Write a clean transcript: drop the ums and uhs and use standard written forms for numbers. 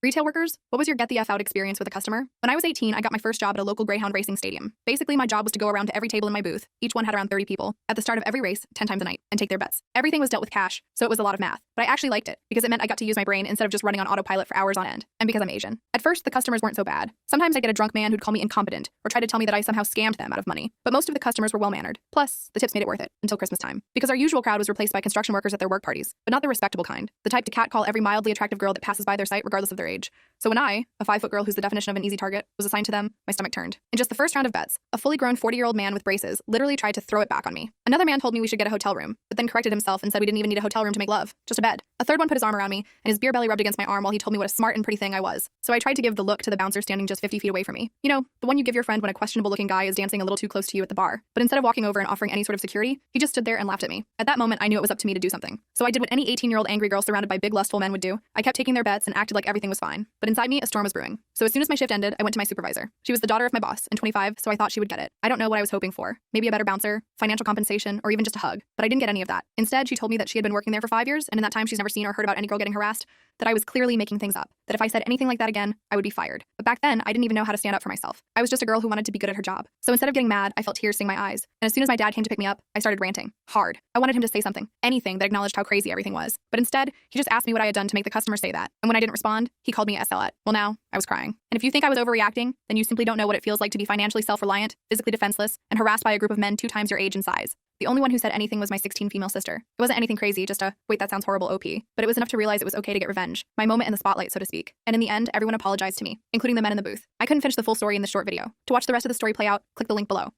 Retail workers, what was your get the F out experience with a customer? When I was 18, I got my first job at a local Greyhound racing stadium. Basically, my job was to go around to every table in my booth, each one had around 30 people, at the start of every race, 10 times a night, and take their bets. Everything was dealt with cash, so it was a lot of math. But I actually liked it, because it meant I got to use my brain instead of just running on autopilot for hours on end, and because I'm Asian. At first, the customers weren't so bad. Sometimes I'd get a drunk man who'd call me incompetent, or try to tell me that I somehow scammed them out of money. But most of the customers were well-mannered. Plus, the tips made it worth it, until Christmas time. Because our usual crowd was replaced by construction workers at their work parties, but not the respectable kind. The type to catcall every mildly attractive girl that passes by their site regardless of their age. So when I, a 5-foot girl who's the definition of an easy target, was assigned to them, my stomach turned. In just the first round of bets, a fully grown 40-year-old man with braces literally tried to throw it back on me. Another man told me we should get a hotel room, but then corrected himself and said we didn't even need a hotel room to make love, just a bed. A third one put his arm around me, and his beer belly rubbed against my arm while he told me what a smart and pretty thing I was. So I tried to give the look to the bouncer standing just 50 feet away from me. You know, the one you give your friend when a questionable-looking guy is dancing a little too close to you at the bar. But instead of walking over and offering any sort of security, he just stood there and laughed at me. At that moment, I knew it was up to me to do something. So I did what any 18-year-old angry girl surrounded by big lustful men would do. I kept taking their bets and acted like everything was fine. But inside me, a storm was brewing. So as soon as my shift ended, I went to my supervisor. She was the daughter of my boss, and 25, so I thought she would get it. I don't know what I was hoping for. Maybe a better bouncer, financial compensation, or even just a hug. But I didn't get any of that. Instead, she told me that she had been working there for 5 years, and in that time she's never seen or heard about any girl getting harassed, that I was clearly making things up, that if I said anything like that again, I would be fired. But back then, I didn't even know how to stand up for myself. I was just a girl who wanted to be good at her job. So instead of getting mad, I felt tears sting my eyes. And as soon as my dad came to pick me up, I started ranting. Hard. I wanted him to say something. Anything that acknowledged how crazy everything was. But instead, he just asked me what I had done to make the customer say that. And when I didn't respond, he called me a SLet. Well, now, I was crying. And if you think I was overreacting, then you simply don't know what it feels like to be financially self-reliant, physically defenseless, and harassed by a group of men 2 times your age and size. The only one who said anything was my 16 female sister. It wasn't anything crazy, just a, wait, that sounds horrible OP. But it was enough to realize it was okay to get revenge. My moment in the spotlight, so to speak. And in the end, everyone apologized to me, including the men in the booth. I couldn't finish the full story in this short video. To watch the rest of the story play out, click the link below.